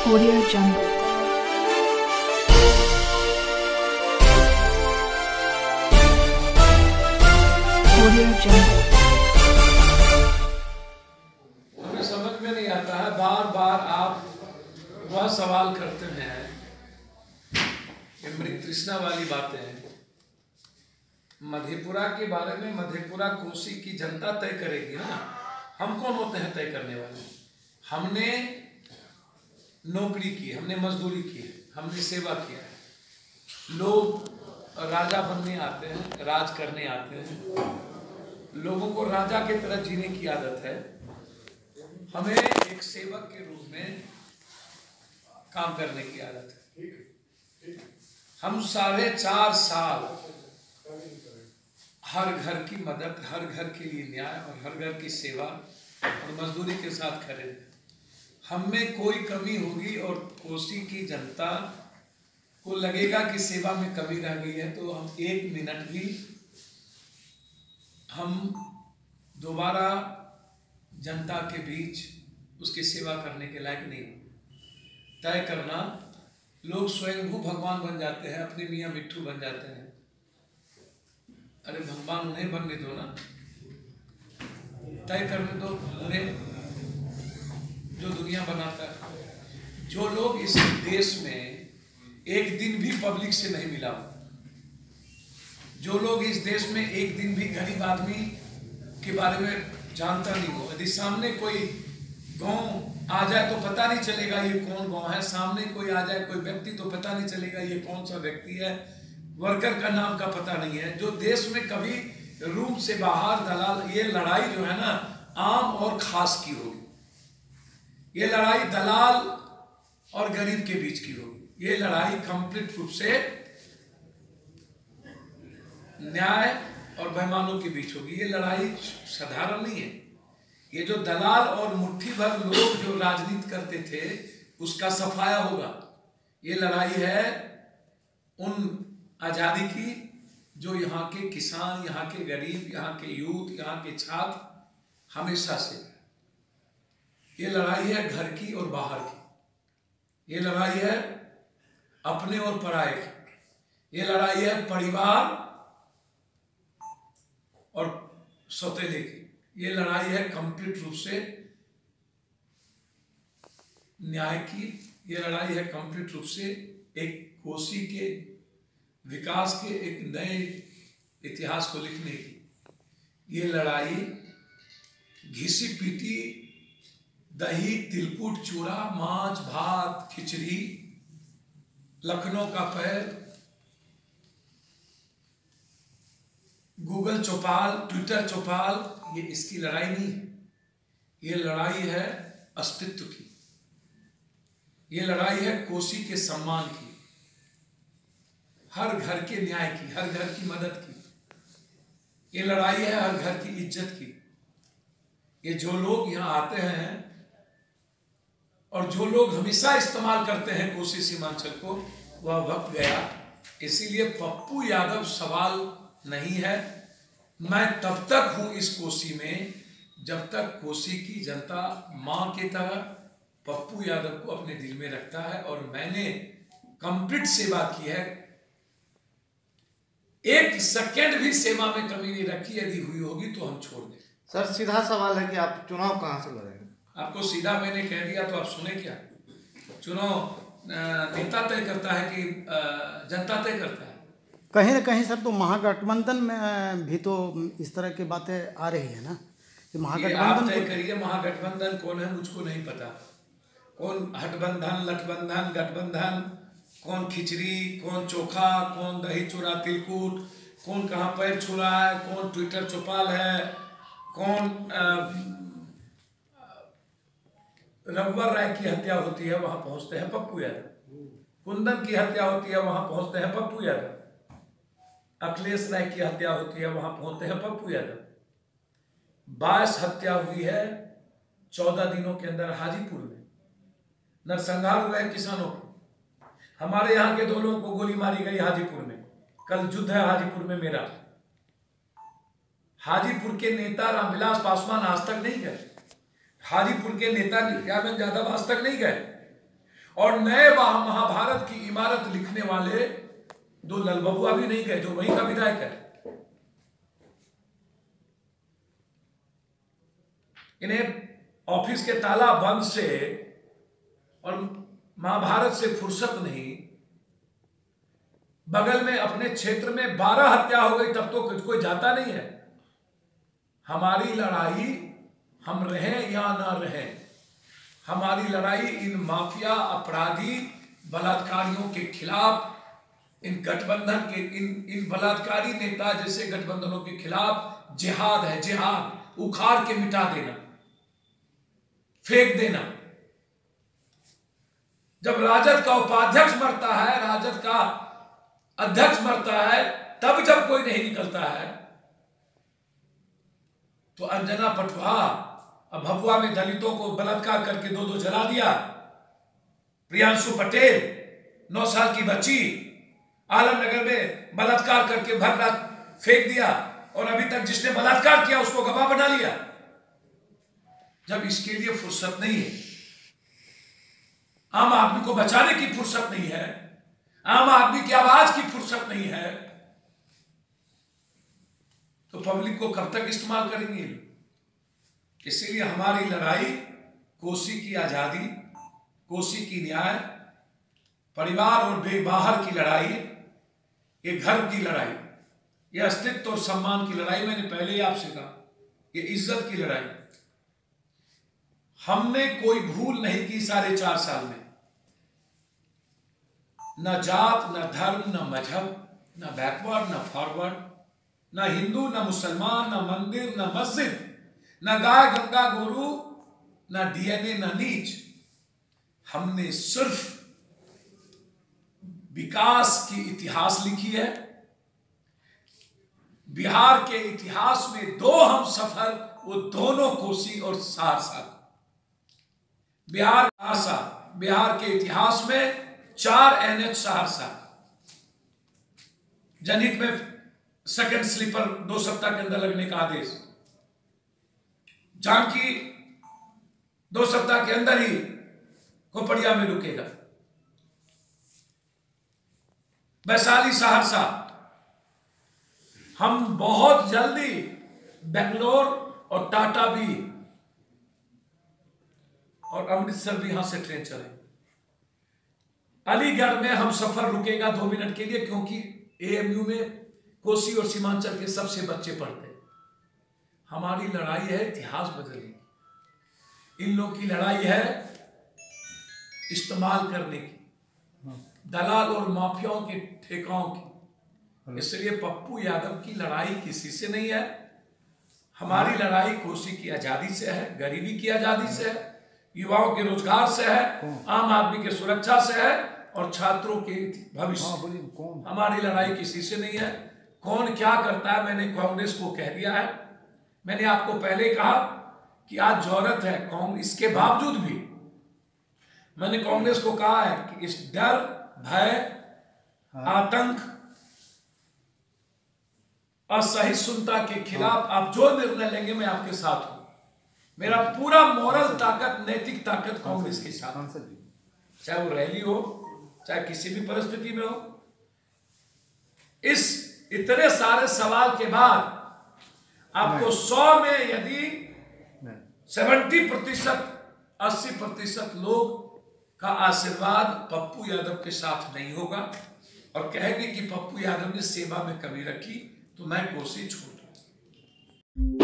Audio Jungle. Audio Jungle. हमें समझ में नहीं आता है, बार बार आप वह सवाल करते हैं कि मृत तृष्णा वाली बातें मधेपुरा के बारे में। मधेपुरा कोसी की जनता तय करेगी ना, हम कौन होते हैं तय करने वाले? हमने नौकरी की, हमने मजदूरी की है, हमने सेवा किया है। लोग राजा बनने आते हैं, राज करने आते हैं, लोगों को राजा की तरह जीने की आदत है। हमें एक सेवक के रूप में काम करने की आदत है। हम 4.5 साल हर घर की मदद, हर घर के लिए न्याय और हर घर की सेवा और मजदूरी के साथ खड़े हैं। हम में कोई कमी होगी और कोसी की जनता को लगेगा कि सेवा में कमी रह गई है, तो हम 1 मिनट भी हम दोबारा जनता के बीच उसकी सेवा करने के लायक नहीं। तय करना, लोग स्वयंभू भगवान बन जाते हैं, अपने मियाँ मिट्ठू बन जाते हैं। अरे भगवान उन्हें बनने दो ना, तय करने दो उन्हें जो दुनिया बनाता है। जो लोग इस देश में एक दिन भी पब्लिक से नहीं मिला, जो लोग इस देश में एक दिन भी गरीब आदमी के बारे में जानता नहीं हो, यदि सामने कोई गांव आ जाए तो पता नहीं चलेगा ये कौन गांव है, सामने कोई आ जाए कोई व्यक्ति तो पता नहीं चलेगा ये कौन सा व्यक्ति है, वर्कर का नाम का पता नहीं है। जो देश में कभी रूम से बाहर दलाल, ये लड़ाई जो है ना आम और खास की होगी, ये लड़ाई दलाल और गरीब के बीच की होगी, ये लड़ाई कंप्लीट रूप से न्याय और बेईमानों के बीच होगी। ये लड़ाई साधारण नहीं है। ये जो दलाल और मुट्ठी भर लोग जो राजनीति करते थे उसका सफाया होगा। ये लड़ाई है उन आजादी की जो यहाँ के किसान, यहाँ के गरीब, यहाँ के यूथ, यहाँ के छात्र हमेशा से। ये लड़ाई है घर की और बाहर की, ये लड़ाई है अपने और पराये की, ये लड़ाई है परिवार और सौतेले की, ये लड़ाई है कंप्लीट रूप से न्याय की, ये लड़ाई है कंप्लीट रूप से एक कोसी के विकास के एक नए इतिहास को लिखने की। ये लड़ाई घिसी पीटी दही, तिलकुट, चूड़ा, मांस, भात, खिचड़ी, लखनऊ का पैर, गूगल चौपाल, ट्विटर चौपाल, ये इसकी लड़ाई नहीं है। ये लड़ाई है अस्तित्व की, ये लड़ाई है कोसी के सम्मान की, हर घर के न्याय की, हर घर की मदद की। ये लड़ाई है हर घर की इज्जत की। ये जो लोग यहाँ आते हैं और जो लोग हमेशा इस्तेमाल करते हैं कोसी सीमांचल को, वह वक्त गया। इसीलिए पप्पू यादव सवाल नहीं है। मैं तब तक हूं इस कोसी में जब तक कोसी की जनता मां की तरह पप्पू यादव को अपने दिल में रखता है। और मैंने कंप्लीट सेवा की है, 1 सेकंड भी सेवा में कमी नहीं रखी। यदि हुई होगी तो हम छोड़ दें। सर सीधा सवाल है कि आप चुनाव कहां से लड़ेंगे? आपको सीधा मैंने कह दिया तो आप सुने क्या? चुनाव नेता तय करता है कि जनता तय करता है? कहीं ना कहीं सर तो महागठबंधन में भी तो इस तरह की बातें आ रही है ना कि आप तय करिए महागठबंधन कौन है, मुझको नहीं पता। कौन हटबंधन, लठबंधन, गठबंधन, कौन खिचड़ी, कौन चोखा, कौन दही चूड़ा तिलकुट, कौन कहाँ पैर छू रहा है, कौन ट्विटर चौपाल है, कौन रघुवर राय की हत्या होती है वहां पहुंचते हैं पप्पू यादव, कुंदन की हत्या होती है वहां पहुंचते हैं पप्पू यादव, अखिलेश राय की हत्या होती है वहां पहुंचते हैं पप्पू यादव। 22 हत्या हुई है 14 दिनों के अंदर हाजीपुर में, नरसंहार हुआ है किसानों को। हमारे यहाँ के 2 लोगों को गोली मारी गई हाजीपुर में। कल युद्ध है हाजीपुर में मेरा। हाजीपुर के नेता रामविलास पासवान आज तक नहीं गए, हाजीपुर के नेता यादव यादव आज तक नहीं गए। और नए महाभारत की इमारत लिखने वाले दो ललबबुआ भी नहीं गए, जो वहीं का विधायक है। इन्हें ऑफिस के ताला बंद से और महाभारत से फुर्सत नहीं। बगल में अपने क्षेत्र में 12 हत्या हो गई तब तो कोई जाता नहीं है। हमारी लड़ाई हम रहें या ना रहें, हमारी लड़ाई इन माफिया अपराधी बलात्कारियों के खिलाफ, इन गठबंधन के इन बलात्कारी नेता जैसे गठबंधनों के खिलाफ जिहाद है। जिहाद उखाड़ के मिटा देना, फेंक देना। जब राजद का उपाध्यक्ष मरता है, राजद का अध्यक्ष मरता है, तब जब कोई नहीं निकलता है तो अंजना पटवा अब भभुआ में दलितों को बलात्कार करके दो जला दिया। प्रियांशु पटेल 9 साल की बच्ची आलमनगर में बलात्कार करके भर रात फेंक दिया और अभी तक जिसने बलात्कार किया उसको गवाह बना लिया। जब इसके लिए फुर्सत नहीं है, आम आदमी को बचाने की फुर्सत नहीं है, आम आदमी की आवाज की फुर्सत नहीं है, तो पब्लिक को कब तक इस्तेमाल करेंगे? इसीलिए हमारी लड़ाई कोसी की आजादी, कोसी की न्याय, परिवार और बेबाहर की लड़ाई, ये घर की लड़ाई, ये अस्तित्व और सम्मान की लड़ाई। मैंने पहले ही आपसे कहा, ये इज्जत की लड़ाई। हमने कोई भूल नहीं की 4.5 साल में। न जात, न धर्म, न मजहब, न बैकवर्ड, न फॉरवर्ड, न हिंदू, न मुसलमान, न मंदिर, न मस्जिद, न गाय गंगा गोरू, न डीएनए, न नीच। हमने सिर्फ विकास की इतिहास लिखी है। बिहार के इतिहास में 2 हम सफर, वो दोनों कोसी और सहरसा। बिहार के इतिहास में 4 NH सहरसा। जनहित में सेकंड स्लीपर 2 सप्ताह के अंदर लगने का आदेश। झांकी 2 सप्ताह के अंदर ही खोपड़िया में रुकेगा। वैशाली सहरसा, हम बहुत जल्दी बेंगलोर और टाटा भी और अमृतसर भी यहां से ट्रेन चलेगी। अलीगढ़ में हम सफर रुकेगा 2 मिनट के लिए, क्योंकि AMU में कोसी और सीमांचल के सबसे बच्चे पढ़ते हैं। हमारी लड़ाई है इतिहास बदलने। इन लोगों की लड़ाई है इस्तेमाल करने की, दलाल और माफियाओं के ठेकाओं की। इसलिए पप्पू यादव की लड़ाई किसी से नहीं है। हमारी लड़ाई कोसी की आजादी से है, गरीबी की आजादी से है, युवाओं के रोजगार से है, आम आदमी की सुरक्षा से है और छात्रों के भविष्य। हमारी लड़ाई किसी से नहीं है। कौन क्या करता है, मैंने कांग्रेस को कह दिया है। मैंने आपको पहले कहा कि आज जरूरत है कांग्रेस, इसके बावजूद भी मैंने कांग्रेस को कहा है कि इस डर, भय, आतंक, असहिष्णुता के खिलाफ आप जो निर्णय लेंगे मैं आपके साथ हूं। मेरा पूरा मोरल ताकत, नैतिक ताकत कांग्रेस के साथ, चाहे वो रैली हो, चाहे किसी भी परिस्थिति में हो। इस इतने सारे सवाल के बाद आपको 100 में यदि 70%, 80% लोग का आशीर्वाद पप्पू यादव के साथ नहीं होगा और कहेंगे कि पप्पू यादव ने सेवा में कमी रखी, तो मैं कोशिश छोड़ दूं।